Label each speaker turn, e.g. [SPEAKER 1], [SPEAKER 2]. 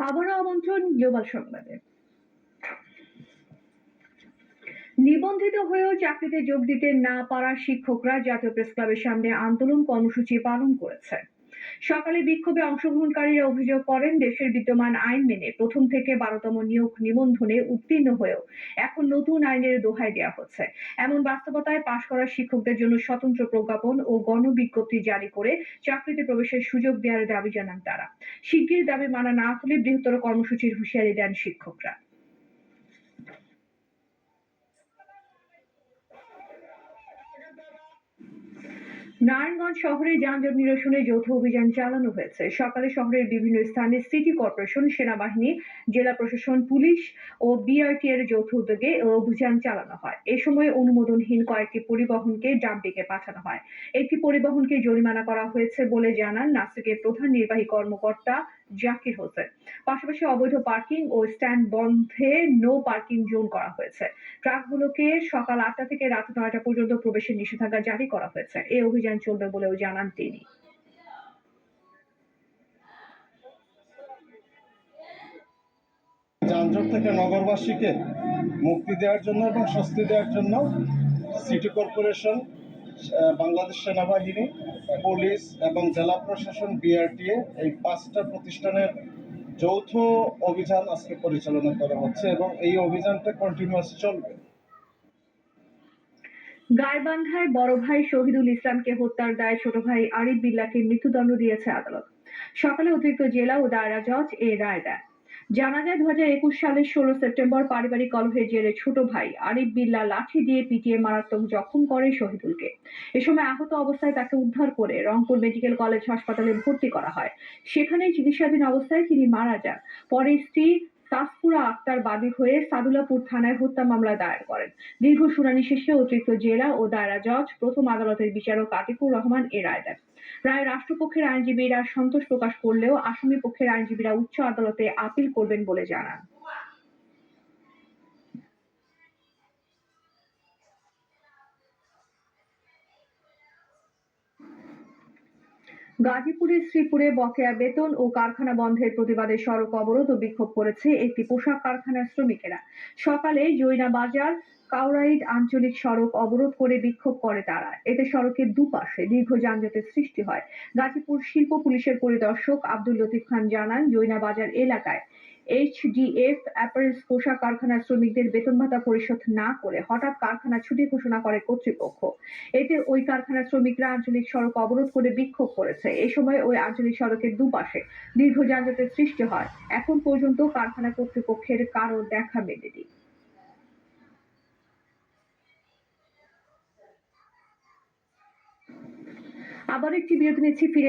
[SPEAKER 1] আবারও আমন্ত্রণ গ্লোবাল সংবাদে। নিবন্ধিত হয়েও চাকরিতে যোগ দিতে না পারা শিক্ষকরা জাতীয় প্রেস ক্লাবের সামনে আন্দোলন কর্মসূচি পালন করেছে। সকালে বিক্ষোভে অংশগ্রহণকারীরা অভিযোগ করেন, দেশের বিদ্যমান আইন মেনে প্রথম থেকে 12তম নিয়োগ নিবন্ধনে উত্তীর্ণ হয়েও এখন নতুন আইনের দোহাই দেওয়া হচ্ছে। এমন বাস্তবতায় পাশ করা শিক্ষকদের জন্য স্বতন্ত্র প্রজ্ঞাপন ও গণবিজ্ঞপ্তি জারি করে চাকরিতে প্রবেশের সুযোগ দেওয়ার দাবি জানান তারা। শিগগির দাবি মানা না হলে বৃহত্তর কর্মসূচির হুঁশিয়ারি দেন শিক্ষকরা। নারায়ণগঞ্জ শহরে যানজট নিরসনে যৌথ অভিযান চালানো হয়েছে। সকালে শহরের বিভিন্ন স্থানে সিটি কর্পোরেশন, সেনাবাহিনী, জেলা প্রশাসন, পুলিশ ও বিআরটি এর যৌথ উদ্যোগে অভিযান চালানো হয়। এ সময় অনুমোদনহীন কয়েকটি পরিবহনকে ডাম্পিংয়ে পাঠানো হয়। একটি পরিবহনকে জরিমানা করা হয়েছে বলে জানান নাসিকের প্রধান নির্বাহী কর্মকর্তা জাকির হোসেন। পাশাপাশি অবৈধ পার্কিং ও স্ট্যান্ড বন্ধে নো পার্কিং জোন করা হয়েছে। ট্রাকগুলোকে সকাল 8টা থেকে রাত 9টা পর্যন্ত প্রবেশের নিষেধাজ্ঞা জারি করা হয়েছে। এই অভিযান চলবে বলেও জানান তিনি।
[SPEAKER 2] যানজট থেকে নগরবাসীকে মুক্তি দেওয়ার জন্য এবং স্বস্তি দেওয়ার জন্য সিটি কর্পোরেশন, বাংলাদেশ সেনাবাহিনী, পুলিশ এবং জেলা প্রশাসন, বিআরটিএ এই 5টা প্রতিষ্ঠানের যৌথ অভিযান আজকে পরিচালনা করা হচ্ছে এবং এই অভিযানটা কন্টিনিউয়াস চলবে।
[SPEAKER 1] গাইবান্ধায় বড় ভাই শহীদুল ইসলামকে হত্যার দায়ে ছোট ভাই আরিফ বিল্লাহকে মৃত্যুদণ্ড দিয়েছে আদালত। সকালে অতিরিক্ত জেলা ও দায়রা জজ এ রায় দেন। জানা যায়, 2021 সালের 16 সেপ্টেম্বর পারিবারিক কলহের জেরে ছোট ভাই আরিফ বিল্লাহ লাঠি দিয়ে পিটিয়ে মারাত্মক জখম করে শহীদুলকে। এ সময় আহত অবস্থায় তাকে উদ্ধার করে রংপুর মেডিকেল কলেজ হাসপাতালে ভর্তি করা হয়। সেখানে চিকিৎসাধীন অবস্থায় তিনি মারা যান। পরে স্ত্রী তাসফুরা আক্তার বাদী হয়ে সাদুল্লাপুর থানায় হত্যা মামলা দায়ের করেন। দীর্ঘ শুনানি শেষে অতিরিক্ত জেলা ও দায়রা জজ প্রথম আদালতের বিচারক আতিকুর রহমান এ রায় দেন। রায় রাষ্ট্রপক্ষের আইনজীবীরা সন্তোষ প্রকাশ করলেও আসামি পক্ষের আইনজীবীরা উচ্চ আদালতে আপিল করবেন বলে জানান। গাজীপুরের শ্রীপুরে বকেয়া বেতন ও কারখানা বন্ধের প্রতিবাদে সড়ক অবরোধ ও বিক্ষোভ করেছে একটি পোশাক কারখানার শ্রমিকেরা। সকালে জৈনা বাজার কাউরাইড আঞ্চলিক সড়ক অবরোধ করে বিক্ষোভ করে তারা। এতে সড়কের দুপাশে দীর্ঘ যানজটের সৃষ্টি হয়। গাজীপুর শিল্প পুলিশের পরিদর্শক আব্দুল লতিফ খান জানান, জৈনা বাজার এলাকায় এইচডিএফ অ্যাপারেলস পোশাক কারখানার শ্রমিকদের বেতন ভাতা পরিশোধ না করে হঠাৎ কারখানা ছুটি ঘোষণা করে কর্তৃপক্ষ। এতে ওই কারখানার শ্রমিকরা আঞ্চলিক সড়ক অবরোধ করে বিক্ষোভ করেছে। এই সময় ওই আঞ্চলিক সড়কের দুপাশে দীর্ঘ যানজটের সৃষ্টি হয়। এখন পর্যন্ত কারখানা কর্তৃপক্ষের কারো দেখা মেলেনি। আবার একটি বিরতি নিচ্ছি, ফিরে